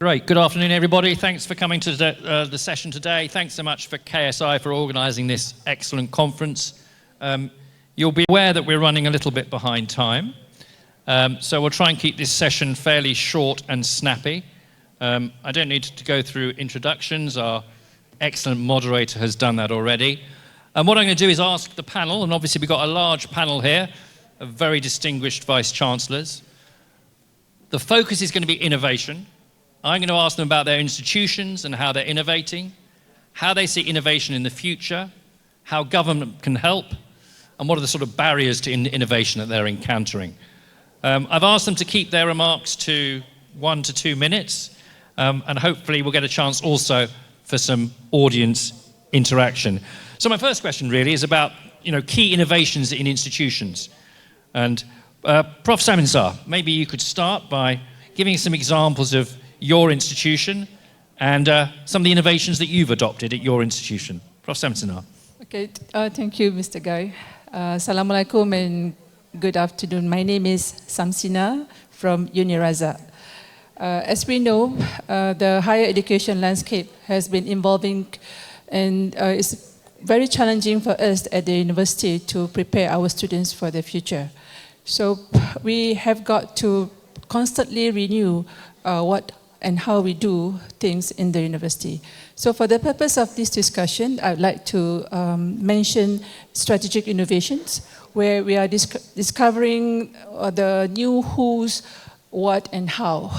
Great. Good afternoon, everybody. Thanks for coming to the session today. Thanks so much for KSI for organising this excellent conference. You'll be aware that we're running a little bit behind time. So we'll try and keep this session fairly short and snappy. I don't need to go through introductions. Our excellent moderator has done that already. And what I'm going to do is ask the panel, and obviously we've got a large panel here of very distinguished vice-chancellors. The focus is going to be innovation. I'm going to ask them about their institutions and how they're innovating, how they see innovation in the future, how government can help, and what are the sort of barriers to innovation that they're encountering. I've asked them to keep their remarks to 1 to 2 minutes, and hopefully we'll get a chance also for some audience interaction. So my first question really is about key innovations in institutions. And Prof. Saminsar, maybe you could start by giving some examples of your institution and some of the innovations that you've adopted at your institution. Prof. Saminsar. Okay, thank you, Mr. Guy. Assalamualaikum and good afternoon. My name is Samsina from Uniraza. As we know, the higher education landscape has been evolving, and it's very challenging for us at the university to prepare our students for the future. So we have got to constantly renew what and how we do things in the university. So for the purpose of this discussion, I'd like to mention strategic innovations, where we are discovering the new who's, what and how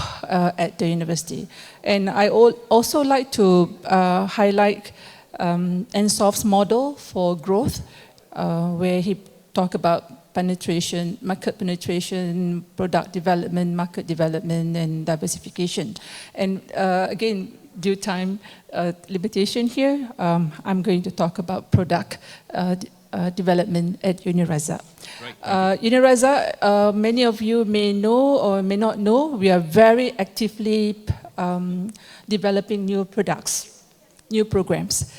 at the university. And I also like to highlight Ensof's model for growth, where he talked about penetration, market penetration, product development, market development, and diversification. And again, due time limitation here, I'm going to talk about product development at Uniraza. Uniraza, many of you may know or may not know, we are very actively developing new products, new programs.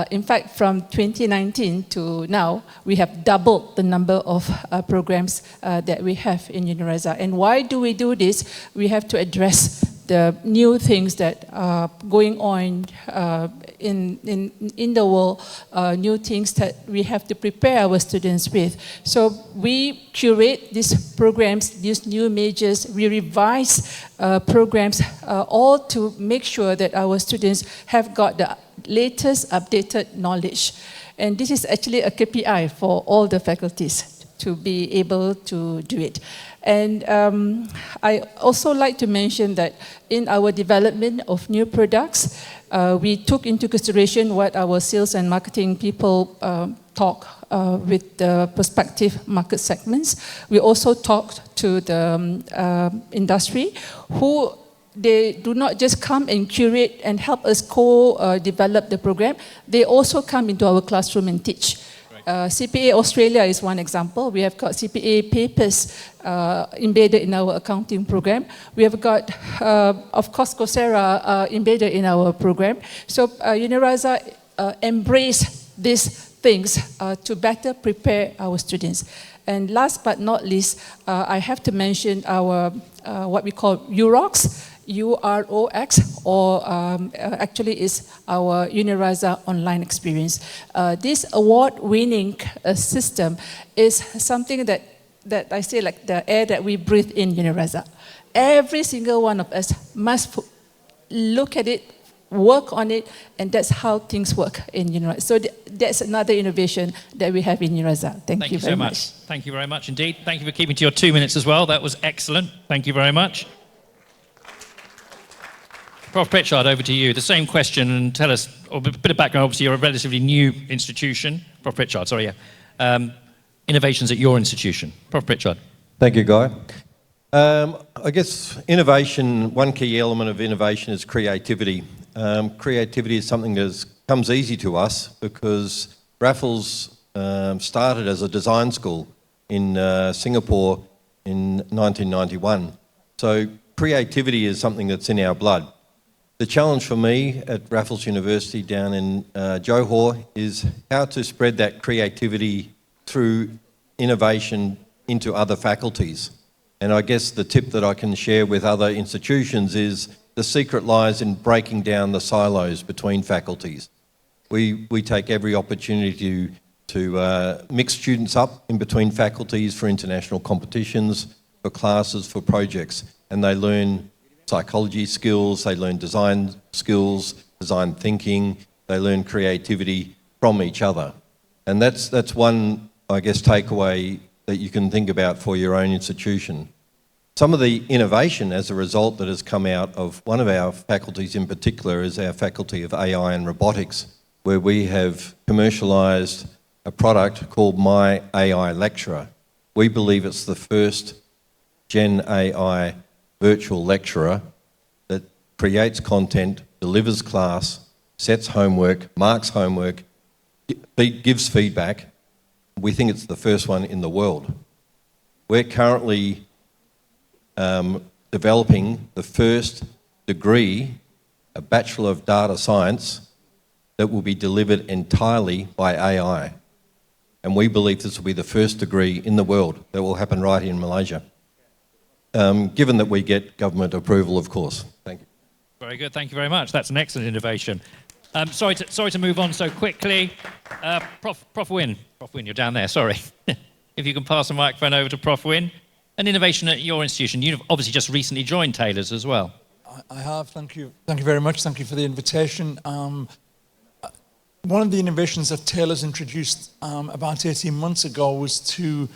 In fact, from 2019 to now, we have doubled the number of programs that we have in Uniraza. And why do we do this? We have to address the new things that are going on in the world, new things that we have to prepare our students with. So we curate these programs, these new majors, we revise programs, all to make sure that our students have got the latest updated knowledge. And this is actually a KPI for all the faculties to be able to do it. And I also like to mention that in our development of new products, we took into consideration what our sales and marketing people talk with the prospective market segments. We also talked to the industry, who they do not just come and curate and help us co-develop the program, they also come into our classroom and teach. CPA Australia is one example. We have got CPA papers embedded in our accounting program. We have got, of course, Coursera embedded in our program. So Uniraza embrace these things to better prepare our students. And last but not least, I have to mention our what we call UROX, UROX, or actually is our Uniraza online experience. This award-winning system is something that I say like the air that we breathe in Uniraza. Every single one of us must look at it, work on it, and that's how things work in Uniraza. So that's another innovation that we have in Uniraza. Thank you very much. Thank you very much indeed. Thank you for keeping to your 2 minutes as well. That was excellent. Thank you very much. Prof. Pritchard, over to you. The same question, and tell us a bit of background. Obviously, you're a relatively new institution. Prof. Pritchard, sorry, yeah. Innovations at your institution. Prof. Pritchard. Thank you, Guy. I guess innovation, one key element of innovation is creativity. Creativity is something that comes easy to us because Raffles started as a design school in Singapore in 1991. So creativity is something that's in our blood. The challenge for me at Raffles University down in Johor is how to spread that creativity through innovation into other faculties. And I guess the tip that I can share with other institutions is the secret lies in breaking down the silos between faculties. We take every opportunity to mix students up in between faculties for international competitions, for classes, for projects, and they learn psychology skills, they learn design skills, design thinking, they learn creativity from each other. And that's one, I guess, takeaway that you can think about for your own institution. Some of the innovation as a result that has come out of one of our faculties in particular is our Faculty of AI and Robotics, where we have commercialised a product called My AI Lecturer. We believe it's the first Gen AI virtual lecturer that creates content, delivers class, sets homework, marks homework, gives feedback. We think it's the first one in the world. We're currently developing the first degree, a Bachelor of Data Science, that will be delivered entirely by AI. And we believe this will be the first degree in the world that will happen right here in Malaysia, given that we get government approval, of course. Thank you. Very good, thank you very much. That's an excellent innovation. Sorry to move on so quickly. Prof Wynne, you're down there, sorry. If you can pass the microphone over to Prof Wynne. An innovation at your institution. You've obviously just recently joined Taylor's as well. I have, thank you. Thank you very much. Thank you for the invitation. One of the innovations that Taylor's introduced about 18 months ago was to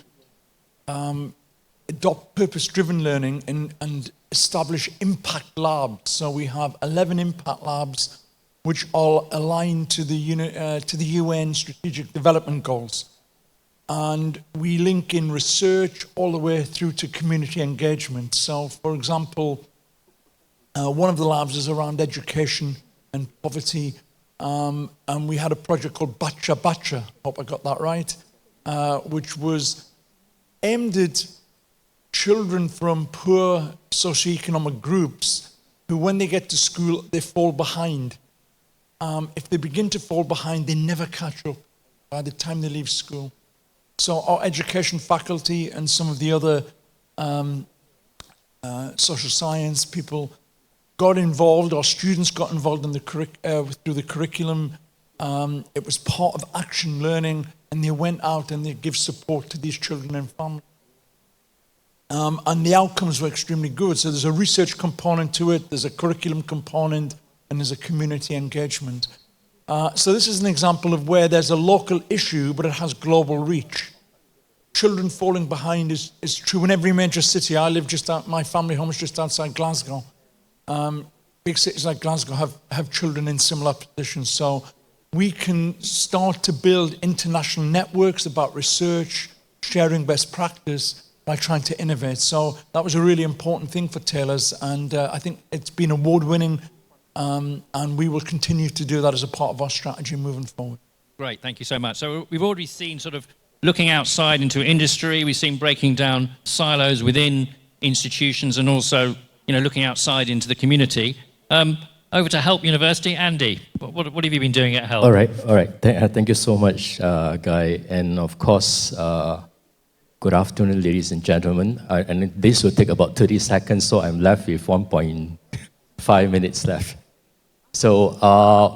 adopt purpose-driven learning and establish impact labs. So we have 11 impact labs which all align to the UN Strategic Development Goals. And we link in research all the way through to community engagement. So, for example, one of the labs is around education and poverty. And we had a project called Bacha Bacha, hope I got that right, which was aimed at children from poor socioeconomic groups who, when they get to school, they fall behind. If they begin to fall behind, they never catch up by the time they leave school. So our education faculty and some of the other social science people got involved, our students got involved in through the curriculum. It was part of action learning, and they went out and they give support to these children and families. And the outcomes were extremely good. So there's a research component to it, there's a curriculum component, and there's a community engagement. So this is an example of where there's a local issue, but it has global reach. Children falling behind is true in every major city. I live my family home is just outside Glasgow. Big cities like Glasgow have children in similar positions. So we can start to build international networks about research, sharing best practice by trying to innovate. So that was a really important thing for Taylor's, and I think it's been award-winning. And we will continue to do that as a part of our strategy moving forward. Great, thank you so much. So we've already seen sort of looking outside into industry, we've seen breaking down silos within institutions, and also, looking outside into the community. Over to Help University, Andy. What have you been doing at Help? All right. Thank you so much, Guy. And of course, good afternoon, ladies and gentlemen. And this will take about 30 seconds, so I'm left with 1.5 minutes left. So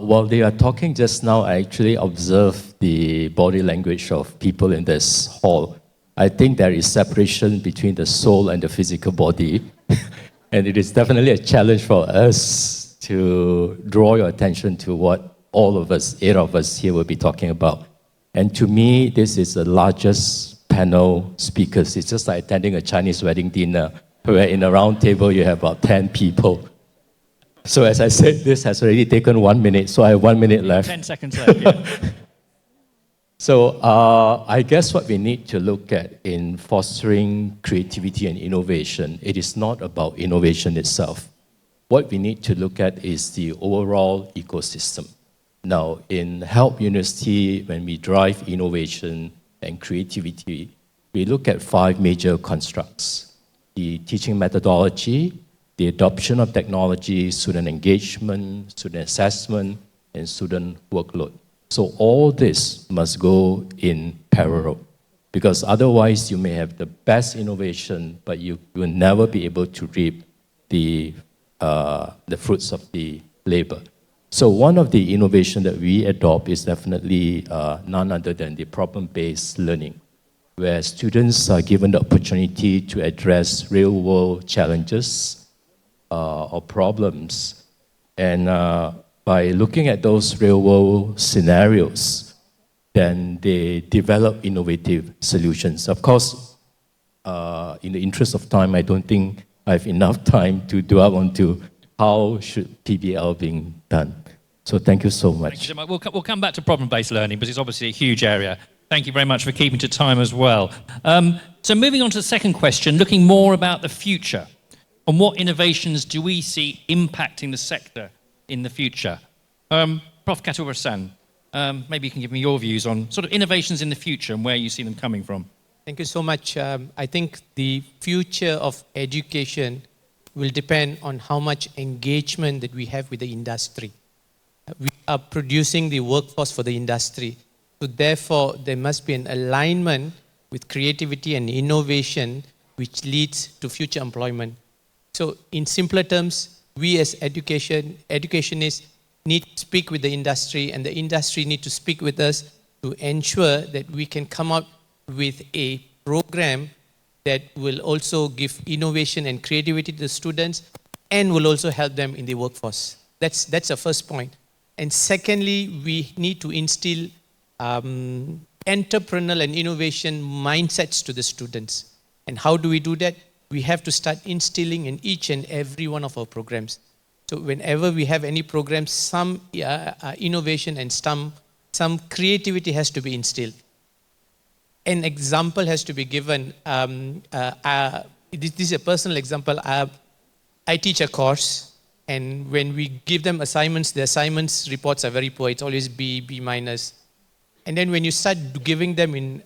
while they are talking just now, I actually observed the body language of people in this hall. I think there is separation between the soul and the physical body. And it is definitely a challenge for us to draw your attention to what all of us, 8 of us here, will be talking about. And to me, this is the largest panel speakers. It's just like attending a Chinese wedding dinner, where in a round table you have about 10 people. So as I said, this has already taken 1 minute, so I have 1 minute left. 10 seconds left, yeah. So I guess what we need to look at in fostering creativity and innovation, it is not about innovation itself. What we need to look at is the overall ecosystem. Now, in Help University, when we drive innovation and creativity, we look at 5 major constructs: the teaching methodology, the adoption of technology, student engagement, student assessment, and student workload. So all this must go in parallel, because otherwise you may have the best innovation, but you will never be able to reap the the fruits of the labor. So one of the innovation that we adopt is definitely none other than the problem-based learning, where students are given the opportunity to address real-world challenges or problems. And by looking at those real-world scenarios, then they develop innovative solutions. Of course, in the interest of time, I don't think I have enough time to dwell onto how should PBL being done. So thank you so much. Thank you so much. We'll come back to problem-based learning, because it's obviously a huge area. Thank you very much for keeping to time as well. So moving on to the second question, looking more about the future, and what innovations do we see impacting the sector in the future? Prof. Katurasan, maybe you can give me your views on sort of innovations in the future and where you see them coming from. Thank you so much. I think the future of education will depend on how much engagement that we have with the industry. We are producing the workforce for the industry. So therefore, there must be an alignment with creativity and innovation which leads to future employment. So in simpler terms, we as educationists need to speak with the industry, and the industry need to speak with us to ensure that we can come up with a program that will also give innovation and creativity to the students and will also help them in the workforce. That's the first point. And secondly, we need to instill entrepreneurial and innovation mindsets to the students. And how do we do that? We have to start instilling in each and every one of our programs. So whenever we have any program, some innovation and some creativity has to be instilled. An example has to be given. This is a personal example. I teach a course, and when we give them assignments, the assignments reports are very poor. It's always B, B minus. And then when you start giving them in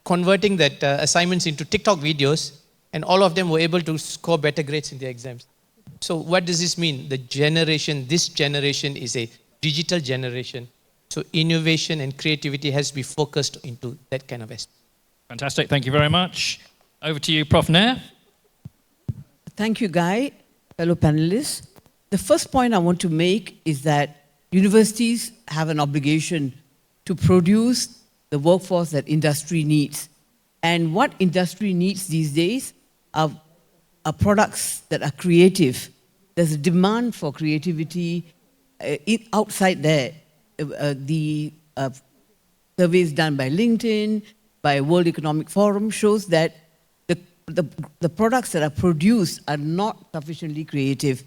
converting that assignments into TikTok videos, and all of them were able to score better grades in their exams. So what does this mean? This generation is a digital generation. So innovation and creativity has to be focused into that kind of aspect. Fantastic. Thank you very much. Over to you, Prof. Nair. Thank you, Guy, fellow panelists. The first point I want to make is that universities have an obligation to produce the workforce that industry needs. And what industry needs these days are products that are creative. There's a demand for creativity outside there. The surveys done by LinkedIn, by World Economic Forum shows that the products that are produced are not sufficiently creative.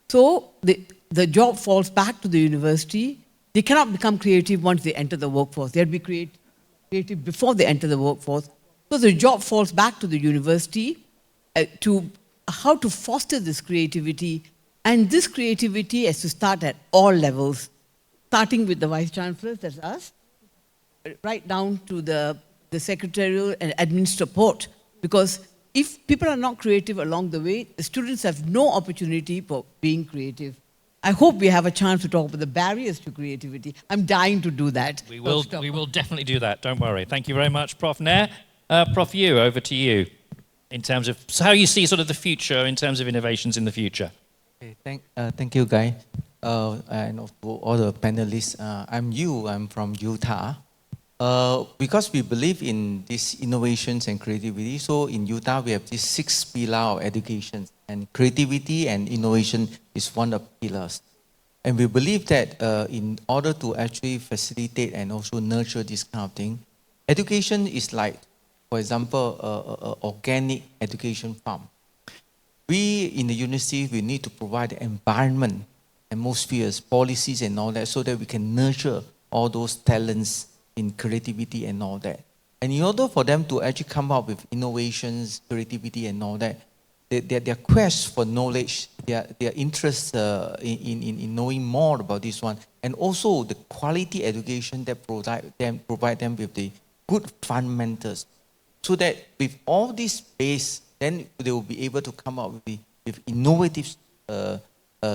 So the job falls back to the university. They cannot become creative once they enter the workforce. They have to be creative before they enter the workforce. So the job falls back to the university to how to foster this creativity. And this creativity has to start at all levels, starting with the vice chancellors, that's us, right down to the secretarial and admin support. Because if people are not creative along the way, the students have no opportunity for being creative. I hope we have a chance to talk about the barriers to creativity. I'm dying to do that. We will definitely do that, don't worry. Thank you very much, Prof. Nair. Prof. Yu, over to you, in terms of how you see sort of the future in terms of innovations in the future. Okay, thank you, Guy, and to all the panelists. I'm Yu, I'm from Utah. Because we believe in these innovations and creativity, so in Utah we have these 6 pillars of education, and creativity and innovation is one of the pillars. And we believe that in order to actually facilitate and also nurture this kind of thing, education is like, for example, organic education farm. We in the university, we need to provide the environment, atmospheres, policies and all that, so that we can nurture all those talents in creativity and all that. And in order for them to actually come up with innovations, creativity and all that, their quest for knowledge, their interest in knowing more about this one, and also the quality education that provide them with the good fundamentals, so that with all this base, then they will be able to come up with innovative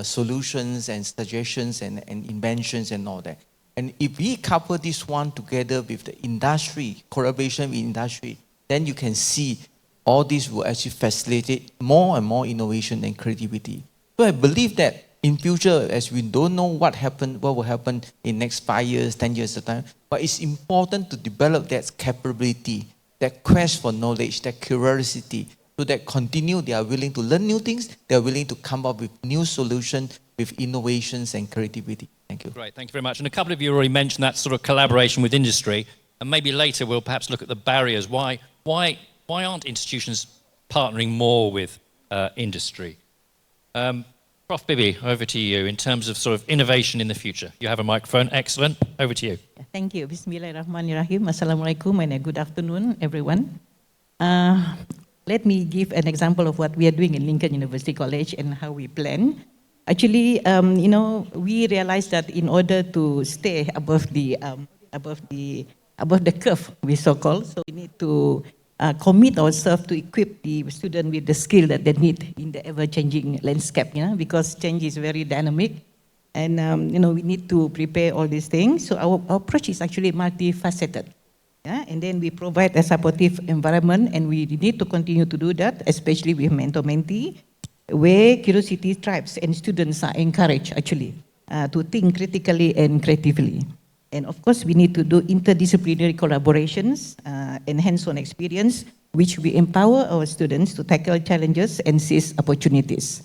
solutions and suggestions and inventions and all that. And if we couple this one together with the industry, collaboration with industry, then you can see all this will actually facilitate more and more innovation and creativity. So I believe that in future, as we don't know what will happen in next 5 years, 10 years at a time, but it's important to develop that capability, that quest for knowledge, that curiosity, so that continue, they are willing to learn new things, they are willing to come up with new solutions, with innovations and creativity. Thank you. Great, thank you very much. And a couple of you already mentioned that sort of collaboration with industry, and maybe later we'll perhaps look at the barriers. Why aren't institutions partnering more with industry? Prof. Bibi, over to you in terms of sort of innovation in the future. You have a microphone. Excellent. Over to you. Thank you. Bismillahirrahmanirrahim. Assalamualaikum and good afternoon, everyone. Let me give an example of what we are doing in Lincoln University College and how we plan. Actually, we realized that in order to stay above the curve, we so-called, so we need to commit ourselves to equip the student with the skill that they need in the ever-changing landscape, because change is very dynamic, and we need to prepare all these things. So our approach is actually multifaceted, and then we provide a supportive environment, and we need to continue to do that, especially with mentor-mentee, where curiosity thrives and students are encouraged actually to think critically and creatively. And of course, we need to do interdisciplinary collaborations and hands-on experience, which we empower our students to tackle challenges and seize opportunities.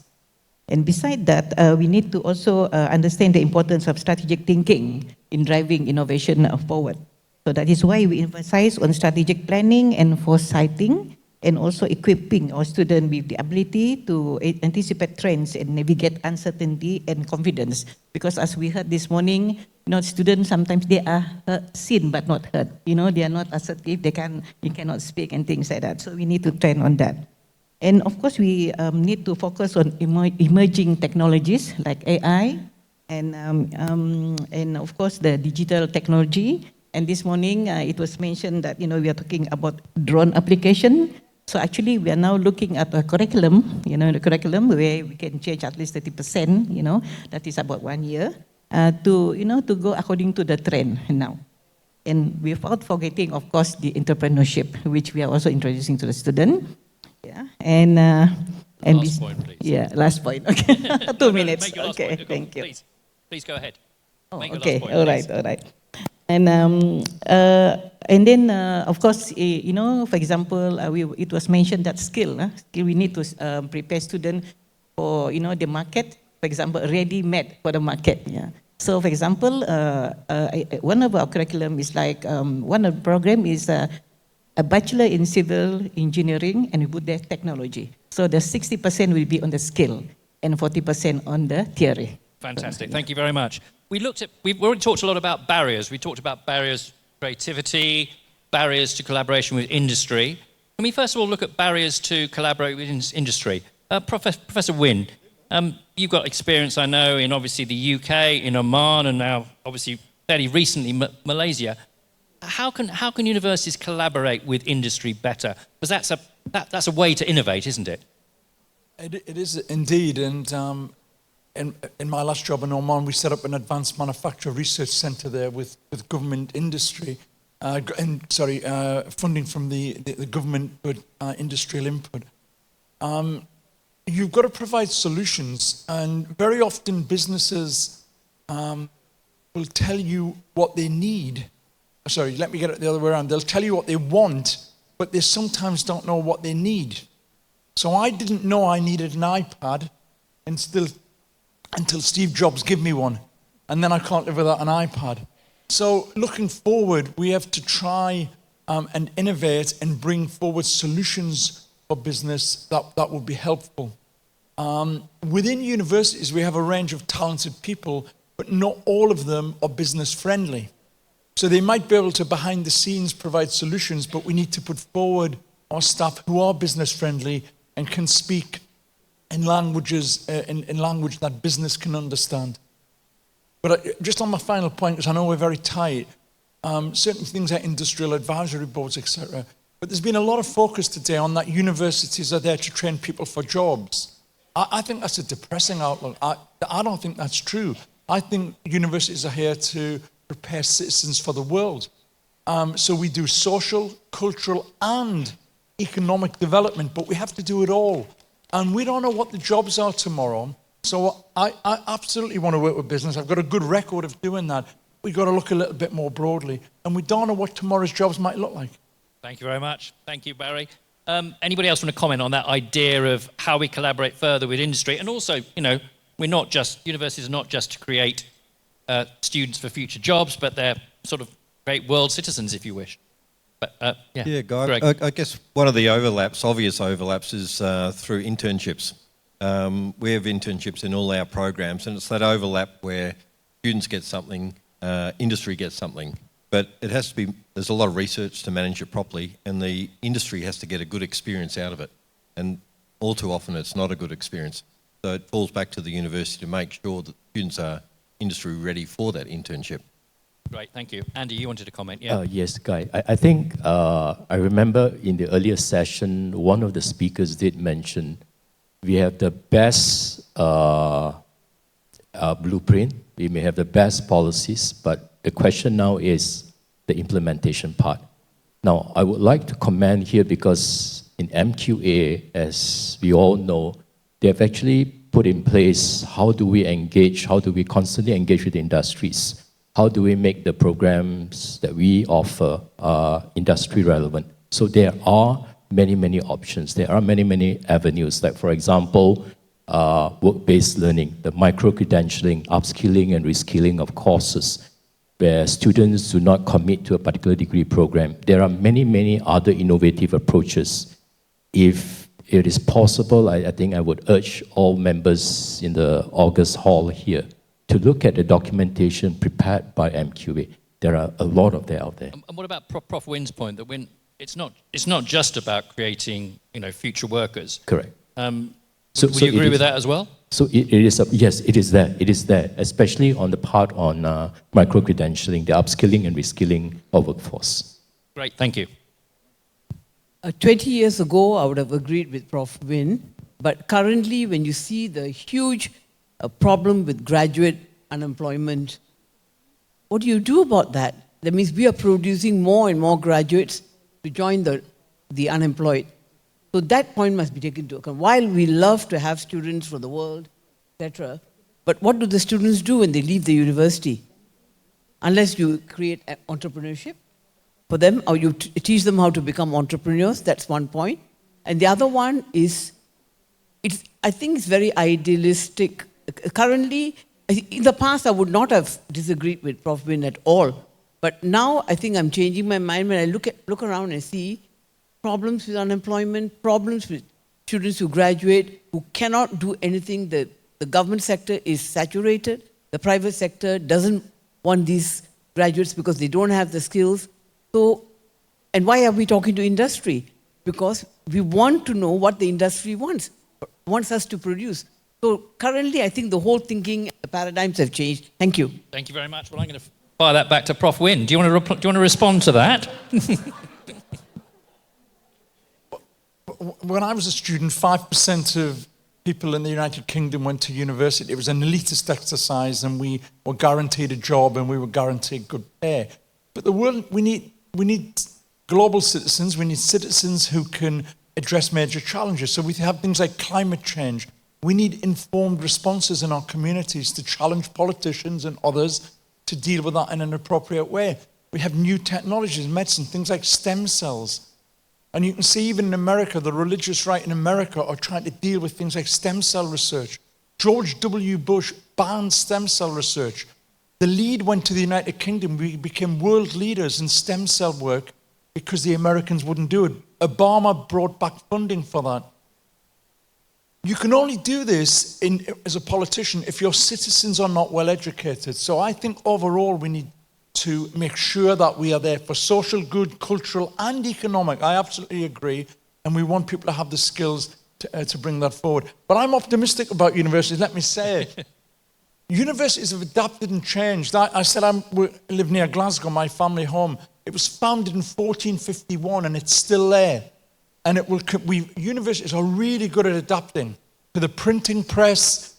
And beside that, we need to also understand the importance of strategic thinking in driving innovation forward. So that is why we emphasize on strategic planning and foresighting, and also equipping our students with the ability to anticipate trends and navigate uncertainty and confidence. Because as we heard this morning, students sometimes they are seen but not heard. They are not assertive, they cannot speak and things like that. So we need to train on that. And of course, we need to focus on emerging technologies like AI and of course the digital technology. And this morning it was mentioned that we are talking about drone application. So actually, we are now looking at a curriculum, the curriculum where we can change at least 30%, that is about 1 year, to go according to the trend now. And without forgetting, of course, the entrepreneurship, which we are also introducing to the student. Yeah, and last point, please. Yeah, last point. Okay, 2 minutes. Make your last Okay, point. thank you. Please go ahead. Oh, Make your okay, last point, all please. right. And then, of course, for example, it was mentioned that skill we need to prepare students for, the market, for example, ready-made for the market. Yeah. So, for example, one of our curriculum is like, one of the program is a bachelor in civil engineering, and we put there technology. So the 60% will be on the skill and 40% on the theory. Fantastic. Thank you very much. We've already talked a lot about barriers. We talked about barriers to creativity, barriers to collaboration with industry. Can we first of all look at barriers to collaborate with industry? Professor Wynne, you've got experience, I know, in obviously the UK, in Oman, and now obviously fairly recently Malaysia. How can universities collaborate with industry better? Because that's a way to innovate, isn't it? It is indeed, and in my last job in Oman, we set up an advanced manufacture research center there with government industry, funding from the government, but industrial input. You've got to provide solutions, and very often businesses will tell you what they need. Sorry, let me get it the other way around. They'll tell you what they want, but they sometimes don't know what they need. So I didn't know I needed an iPad until Steve Jobs gave me one. And then I can't live without an iPad. So looking forward, we have to try and innovate and bring forward solutions for business that will be helpful. Within universities, we have a range of talented people, but not all of them are business friendly. So they might be able to, behind the scenes, provide solutions, but we need to put forward our staff who are business friendly and can speak in languages, in language that business can understand. But just on my final point, because I know we're very tight, certain things like industrial advisory boards, etc. But there's been a lot of focus today on that universities are there to train people for jobs. I think that's a depressing outlook. I don't think that's true. I think universities are here to prepare citizens for the world. So we do social, cultural, and economic development, but we have to do it all. And we don't know what the jobs are tomorrow. So I absolutely want to work with business. I've got a good record of doing that. We've got to look a little bit more broadly. And we don't know what tomorrow's jobs might look like. Thank you very much. Thank you, Barry. Anybody else want to comment on that idea of how we collaborate further with industry? And also, you know, universities are not just to create students for future jobs, but they're sort of great world citizens, if you wish. But, Yeah, Guy, Greg. I guess one of the obvious overlaps is through internships. We have internships in all our programs, and it's that overlap where students get something, industry gets something. But it has to be, there's a lot of research to manage it properly, and the industry has to get a good experience out of it. And all too often it's not a good experience. So it falls back to the university to make sure that students are industry ready for that internship. Great, thank you. Andy, you wanted to comment, yeah? Yes, Guy. I think I remember in the earlier session, one of the speakers did mention we have the best blueprint, we may have the best policies, but the question now is the implementation part. Now, I would like to comment here because in MQA, as we all know, they have actually put in place how do we engage, how do we constantly engage with the industries, how do we make the programs that we offer industry relevant. So there are many, many options. There are many, many avenues, like for example, work-based learning, the micro-credentialing, upskilling and reskilling of courses, where students do not commit to a particular degree program. There are many, many other innovative approaches. If it is possible, I think I would urge all members in the August hall here to look at the documentation prepared by MQA. There are a lot of them out there. And what about Prof. Wynn's point that it's not just about creating, you know, future workers? Correct. So would you agree with that as well? So yes, it is there. It is there, especially on the part on micro-credentialing, the upskilling and reskilling of workforce. Great, thank you. 20 years ago, I would have agreed with Prof. Wynn, but currently when you see the huge problem with graduate unemployment, what do you do about that? That means we are producing more and more graduates to join the unemployed. So that point must be taken into account. While we love to have students from the world, etc., but what do the students do when they leave the university? Unless you create entrepreneurship for them, or you teach them how to become entrepreneurs, that's one point. And the other one is, I think it's very idealistic. Currently, in the past, I would not have disagreed with Prof. Wynn at all. But now I think I'm changing my mind when I look around and see problems with unemployment, problems with students who graduate, who cannot do anything. The government sector is saturated. The private sector doesn't want these graduates because they don't have the skills. So, and why are we talking to industry? Because we want to know what the industry wants us to produce. So currently, I think the whole thinking paradigms have changed. Thank you. Thank you very much. Well, I'm going to fire that back to Prof. Wynn. Do you want to respond to that? When I was a student, 5% of people in the United Kingdom went to university. It was an elitist exercise, and we were guaranteed a job and we were guaranteed good pay. But the world, we need global citizens. We need citizens who can address major challenges. So we have things like climate change. We need informed responses in our communities to challenge politicians and others to deal with that in an appropriate way. We have new technologies in medicine, things like stem cells. And you can see even in America, the religious right in America are trying to deal with things like stem cell research. George W. Bush banned stem cell research. The lead went to the United Kingdom. We became world leaders in stem cell work because the Americans wouldn't do it. Obama brought back funding for that. You can only do this as a politician if your citizens are not well educated. So I think overall we need to make sure that we are there for social good, cultural and economic. I absolutely agree. And we want people to have the skills to bring that forward. But I'm optimistic about universities, let me say it. Universities have adapted and changed. I said I live near Glasgow, my family home. It was founded in 1451 and it's still there. And universities are really good at adapting to the printing press,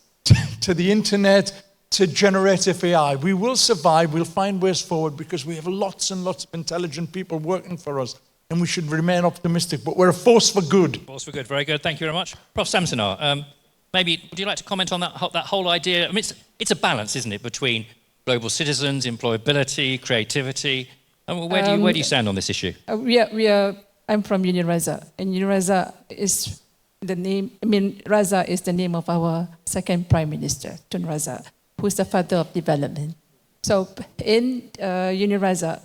to the internet, to generative AI. We will survive, we'll find ways forward because we have lots and lots of intelligent people working for us and we should remain optimistic, but we're a force for good. Force for good, very good. Thank you very much. Prof. Samsonar, maybe, would you like to comment on that whole idea? I mean, it's a balance, isn't it, between global citizens, employability, creativity. And where do you stand on this issue? I'm from Uniraza, and Uniraza is the name, Raza is the name of our second Prime Minister, Tun Raza, who's the father of development. So in Uniraza,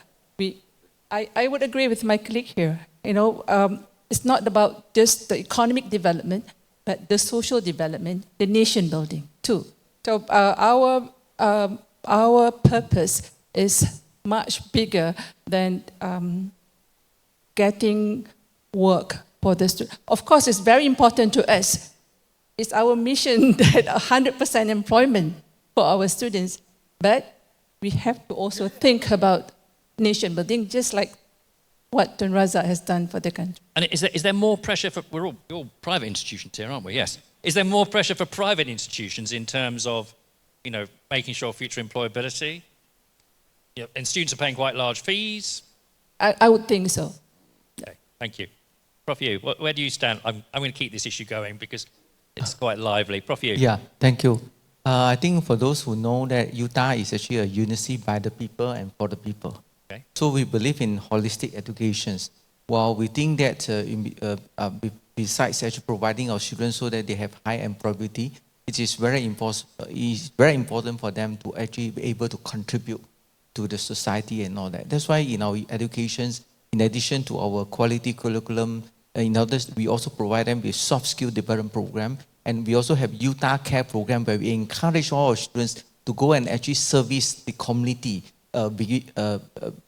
I would agree with my colleague here. It's not about just the economic development, but the social development, the nation building too. So our purpose is much bigger than getting work for the students. Of course, it's very important to us. It's our mission that 100% employment for our students, but we have to also think about nation building, just like what Tun Razak has done for the country. And is there more pressure for, we're all private institutions here, aren't we? Yes. Is there more pressure for private institutions in terms of, making sure future employability? And students are paying quite large fees? I would think so. Okay, thank you. Prof. Yu, where do you stand? I'm going to keep this issue going because it's quite lively. Prof. Yu. Yeah, thank you. I think for those who know that Utah is actually a university by the people and for the people. Okay. So we believe in holistic education. While we think that besides actually providing our students so that they have high employability, it is very important for them to actually be able to contribute to the society and all that. That's why in our educations, in addition to our quality curriculum, we also provide them with soft skill development program, and we also have Utah Care program where we encourage all our students to go and actually service the community,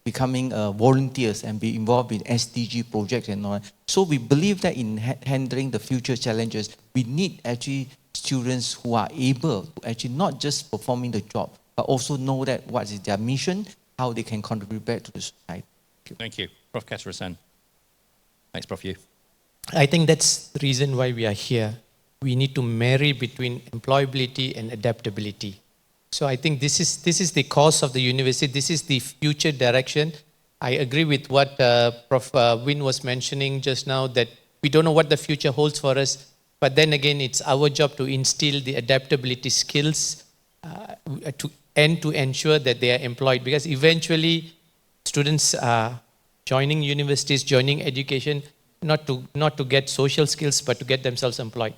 becoming volunteers and be involved in SDG projects and all that. So we believe that in handling the future challenges, we need actually students who are able to actually not just performing the job, but also know that what is their mission, how they can contribute back to the society. Thank you. Prof. Katarasan. Thanks, Prof. Yu. I think that's the reason why we are here. We need to marry between employability and adaptability. So I think this is the cause of the university. This is the future direction. I agree with what Prof. Win was mentioning just now, that we don't know what the future holds for us. But then again, it's our job to instill the adaptability skills to ensure that they are employed. Because eventually, students are joining universities, joining education, not to get social skills, but to get themselves employed.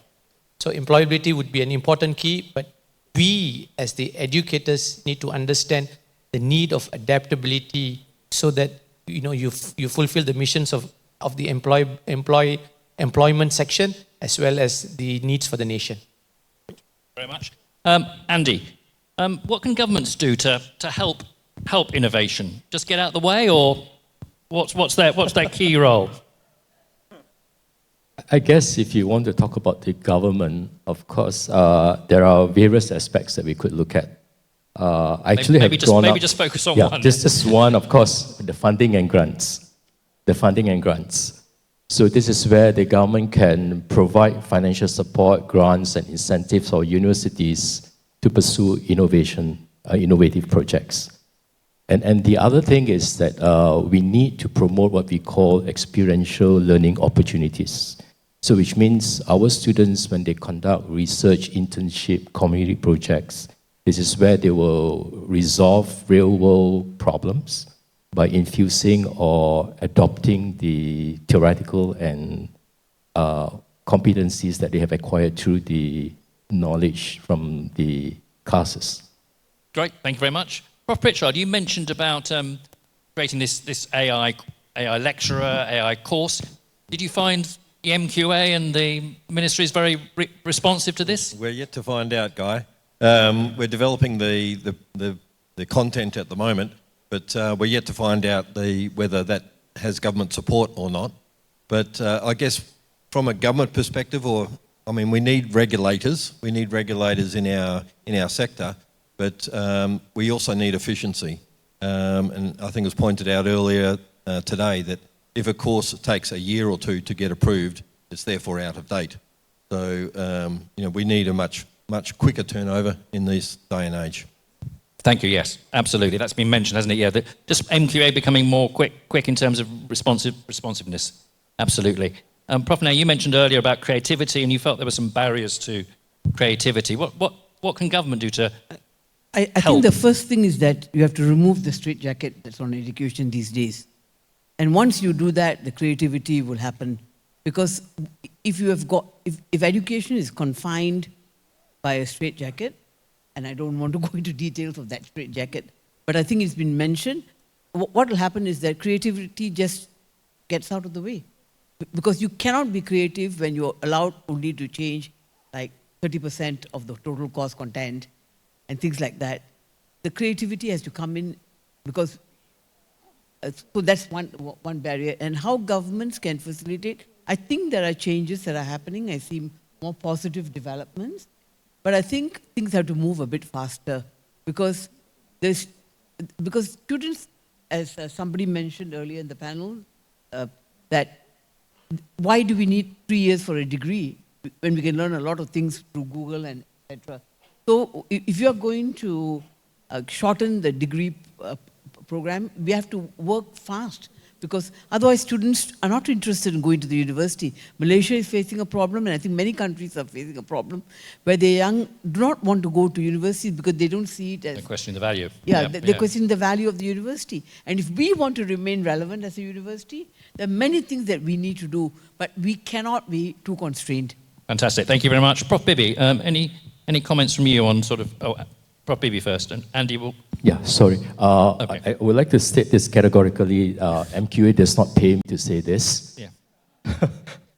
So employability would be an important key, but we as the educators need to understand the need of adaptability so that you fulfill the missions of the employment section as well as the needs for the nation. Thank you very much. Andy, what can governments do to help innovation? Just get out of the way, or what's their key role? I guess if you want to talk about the government, of course, there are various aspects that we could look at. Maybe just focus on one. Just one, of course, the funding and grants. The funding and grants. So this is where the government can provide financial support, grants, and incentives for universities to pursue innovative projects. And the other thing is that we need to promote what we call experiential learning opportunities. So which means our students, when they conduct research, internship, community projects, this is where they will resolve real-world problems by infusing or adopting the theoretical and competencies that they have acquired through the knowledge from the classes. Great, thank you very much. Prof. Pritchard, you mentioned about creating this AI lecturer, AI course. Did you find the MQA and the ministry is very responsive to this? We're yet to find out, Guy. We're developing the content at the moment, but we're yet to find out whether that has government support or not. But I guess from a government perspective, we need regulators. We need regulators in our sector, but we also need efficiency. And I think it was pointed out earlier today that if a course takes a year or two to get approved, it's therefore out of date. So we need a much quicker turnover in this day and age. Thank you. Yes, absolutely. That's been mentioned, hasn't it? Yeah, just MQA becoming more quick in terms of responsiveness. Absolutely. Prof. Now, you mentioned earlier about creativity, and you felt there were some barriers to creativity. What can government do to I help? think the first thing is that you have to remove the straitjacket that's on education these days. And once you do that, the creativity will happen. Because if education is confined by a straitjacket, and I don't want to go into details of that straitjacket, but I think it's been mentioned, what will happen is that creativity just gets out of the way. Because you cannot be creative when you're allowed only to change like 30% of the total course content and things like that. The creativity has to come in because, so that's one barrier. And how governments can facilitate, I think there are changes that are happening. I see more positive developments. But I think things have to move a bit faster because students, as somebody mentioned earlier in the panel, that why do we need 3 years for a degree when we can learn a lot of things through Google and etc. So if you are going to shorten the degree program, we have to work fast because otherwise students are not interested in going to the university. Malaysia is facing a problem, and I think many countries are facing a problem where the young do not want to go to university because they don't see it as... They're questioning the value. They're questioning the value of the university. And if we want to remain relevant as a university, there are many things that we need to do, but we cannot be too constrained. Fantastic. Thank you very much. Prof. Bibi, any comments from you on sort of... Prof. Bibi first, and Andy will... Yeah, sorry. Okay. I would like to state this categorically. MQA does not pay me to say this. Yeah.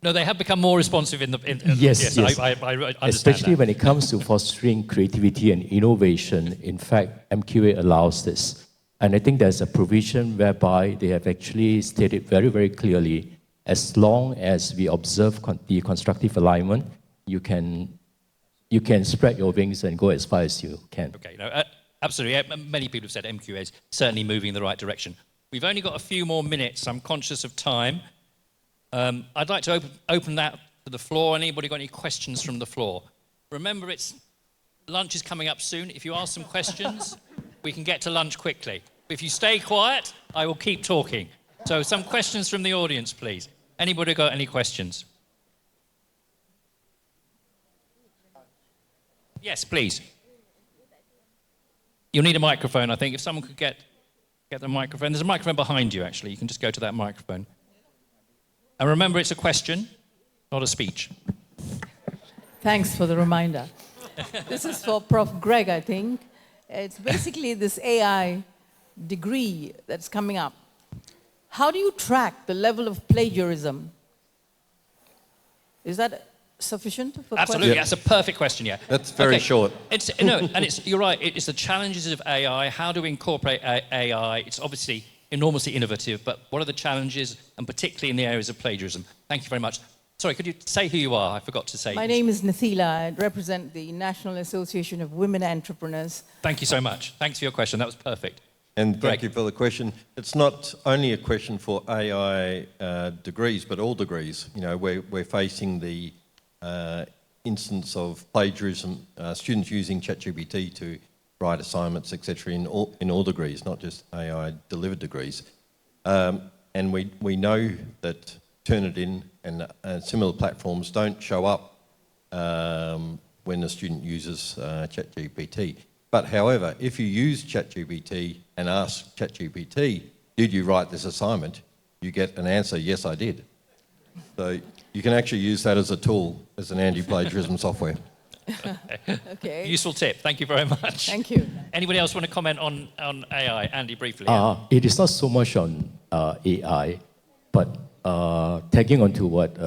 No, they have become more responsive in the... Yes. I understand Especially that. when it comes to fostering creativity and innovation. In fact, MQA allows this. And I think there's a provision whereby they have actually stated very, very clearly, as long as we observe the constructive alignment, you can spread your wings and go as far as you can. Okay, no, absolutely. Many people have said MQA is certainly moving in the right direction. We've only got a few more minutes. I'm conscious of time. I'd like to open that to the floor. Anybody got any questions from the floor? Remember, lunch is coming up soon. If you ask some questions, we can get to lunch quickly. If you stay quiet, I will keep talking. So some questions from the audience, please. Anybody got any questions? Yes, please. You'll need a microphone, I think. If someone could get the microphone. There's a microphone behind you, actually. You can just go to that microphone. And remember, it's a question, not a speech. Thanks for the reminder. This is for Prof. Greg, I think. It's basically this AI degree that's coming up. How do you track the level of plagiarism? Is that sufficient for Absolutely, question? that's a perfect question, yeah. That's very short. You're right, it's the challenges of AI. How do we incorporate AI? It's obviously enormously innovative, but what are the challenges, and particularly in the areas of plagiarism? Thank you very much. Sorry, could you say who you are? I forgot to say. My name is Nathila. I represent the National Association of Women Entrepreneurs. Thank you so much. Thanks for your question. That was perfect. And Greg. thank you for the question. It's not only a question for AI degrees, but all degrees. You know, we're facing the instance of plagiarism, students using ChatGPT to write assignments, etc., in all degrees, not just AI-delivered degrees. And we know that Turnitin and similar platforms don't show up when the student uses ChatGPT. But however, if you use ChatGPT and ask ChatGPT, did you write this assignment? You get an answer, yes, I did. So you can actually use that as a tool, as an anti-plagiarism software. Okay. Useful tip. Thank you very much. Thank you. Anybody else want to comment on AI? Andy, briefly. It is not so much on AI, but tagging on to what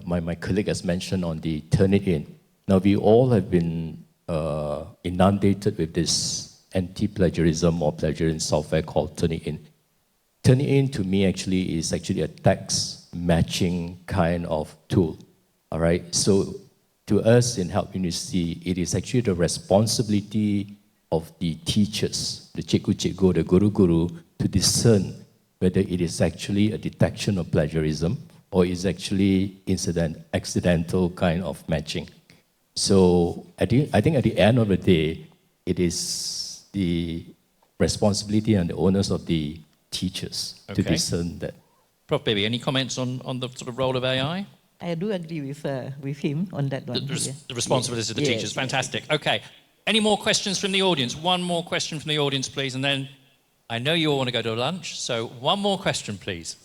my colleague has mentioned on the Turnitin. Now, we all have been inundated with this anti-plagiarism or plagiarism software called Turnitin. Turnitin, to me, actually is actually a text matching kind of tool. All right. So, to us in Help University, it is actually the responsibility of the teachers, the cikgu, the guru, to discern whether it is actually a detection of plagiarism or is actually accidental kind of matching. So I think at the end of the day, it is the responsibility and the onus of the teachers to discern that. Prof. Bibi, any comments on the sort of role of AI? I do agree with him on that one. The responsibilities of the teachers. Fantastic. Okay. Any more questions from the audience? One more question from the audience, please, and then I know you all want to go to lunch, so one more question, please.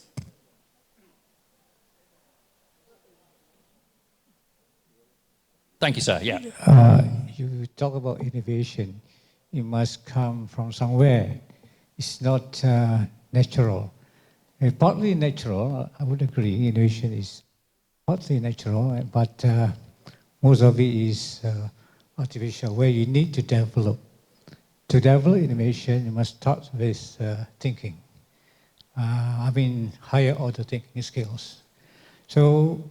Thank you, sir. Yeah. You talk about innovation. It must come from somewhere. It's not natural. Partly natural, I would agree. Innovation is partly natural, but most of it is artificial, where you need to develop. To develop innovation, you must start with thinking. Higher order thinking skills. So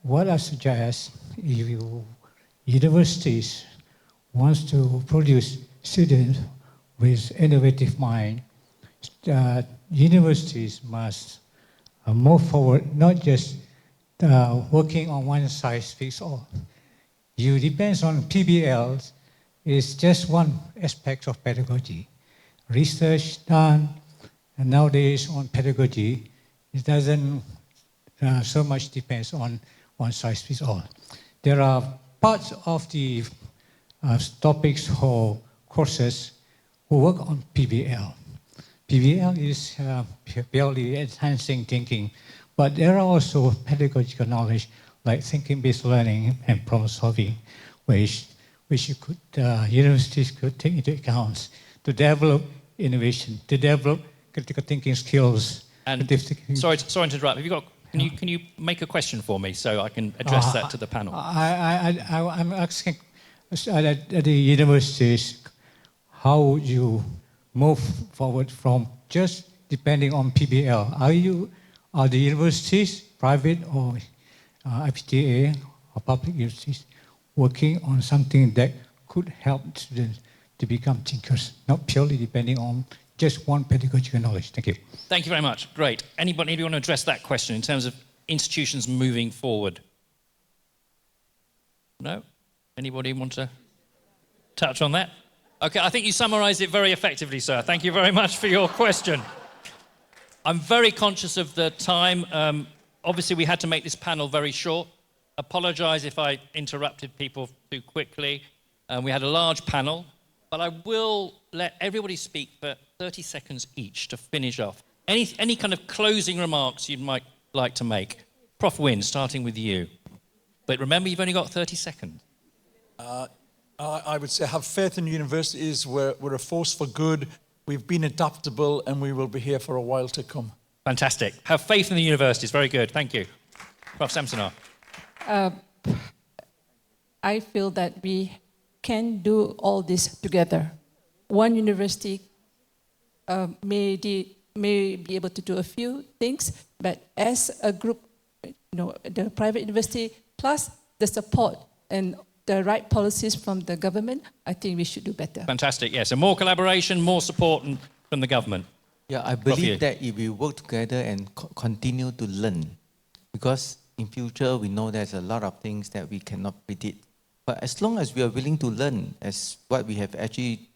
what I suggest, if universities wants to produce students with innovative mind, universities must move forward, not just working on one size fits all. You depends on PBLs is just one aspect of pedagogy. Research done and nowadays on pedagogy, it doesn't so much depends on one size fits all. There are parts of the topics or courses who work on PBL. PBL is purely enhancing thinking, but there are also pedagogical knowledge like thinking-based learning and problem solving, which universities could take into account to develop innovation, to develop critical thinking skills. And sorry to interrupt. Can you make a question for me so I can address that to the panel? I'm asking at the universities, how would you move forward from just depending on PBL? Are the universities, private or IPTA or public universities, working on something that could help students to become thinkers, not purely depending on just one pedagogical knowledge? Thank you. Thank you very much. Great. Anybody want to address that question in terms of institutions moving forward? No? Anybody want to touch on that? Okay, I think you summarised it very effectively, sir. Thank you very much for your question. I'm very conscious of the time. Obviously, we had to make this panel very short. Apologise if I interrupted people too quickly. We had a large panel, but I will let everybody speak for 30 seconds each to finish off. Any kind of closing remarks you might like to make? Prof. Wynne, starting with you. But remember, you've only got 30 seconds. I would say have faith in universities. We're a force for good. We've been adaptable and we will be here for a while to come. Fantastic. Have faith in the universities. Very good. Thank you. Prof. Samsonar. I feel that we can do all this together. One university may be able to do a few things, but as a group, the private university plus the support and the right policies from the government, I think we should do better. Fantastic. Yes, and more collaboration, more support from the government. Yeah, I believe that if we work together and continue to learn, because in future we know there's a lot of things that we cannot predict. But as long as we are willing to learn, as what we have actually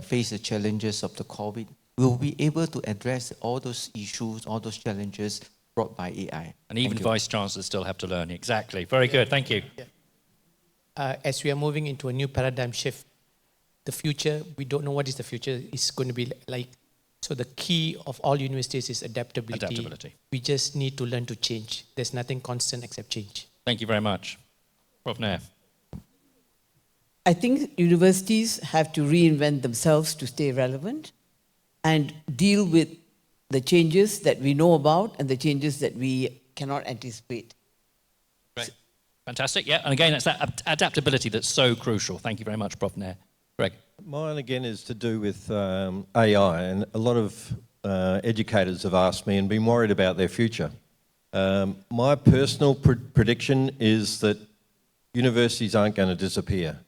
faced the challenges of the COVID, we'll be able to address all those issues, all those challenges brought by AI. And even vice chancellors still have to learn. Exactly. Very good. Thank you. Yeah. As we are moving into a new paradigm shift, the future, we don't know what is the future is going to be like. So the key of all universities is adaptability. We just need to learn to change. There's nothing constant except change. Thank you very much. Prof. Nair. I think universities have to reinvent themselves to stay relevant and deal with the changes that we know about and the changes that we cannot anticipate. Great. Fantastic. Yeah, and again, it's that adaptability that's so crucial. Thank you very much, Prof. Nair. Greg. Mine again is to do with AI, and a lot of educators have asked me and been worried about their future. My personal prediction is that universities aren't going to disappear.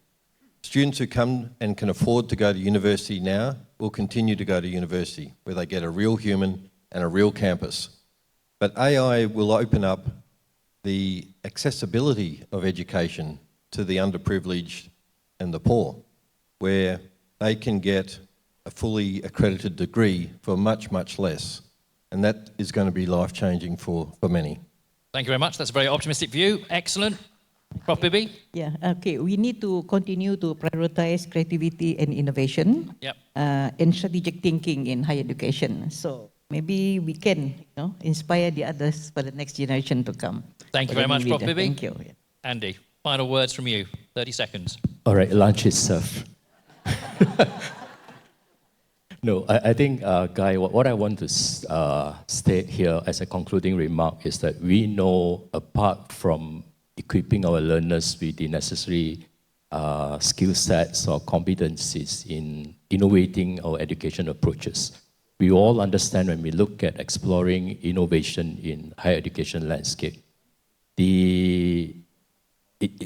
Students who come and can afford to go to university now will continue to go to university, where they get a real human and a real campus. But AI will open up the accessibility of education to the underprivileged and the poor, where they can get a fully accredited degree for much, much less. And that is going to be life-changing for many. Thank you very much. That's a very optimistic view. Excellent. Prof. Bibi? Yeah, okay. We need to continue to prioritize creativity and innovation Yep. and strategic thinking in higher education. So maybe we can, inspire the others for the next generation to come. Thank you very much, Prof. Bibi. Thank you. Andy, final words from you. 30 seconds. All right, lunch is served. No, I think, Guy, what I want to state here as a concluding remark is that we know, apart from equipping our learners with the necessary skill sets or competencies in innovating our education approaches, we all understand when we look at exploring innovation in higher education landscape, it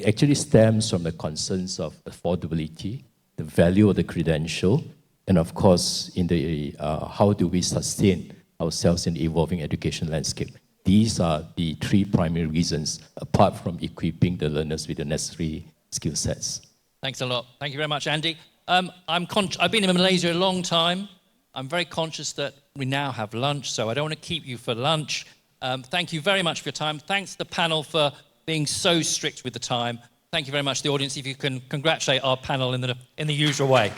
actually stems from the concerns of affordability, the value of the credential, and of course, in the how do we sustain ourselves in the evolving education landscape. These are the three primary reasons, apart from equipping the learners with the necessary skill sets. Thanks a lot. Thank you very much, Andy. I've been in Malaysia a long time. I'm very conscious that we now have lunch, so I don't want to keep you for lunch. Thank you very much for your time. Thanks to the panel for being so strict with the time. Thank you very much to the audience. If you can congratulate our panel in the usual way.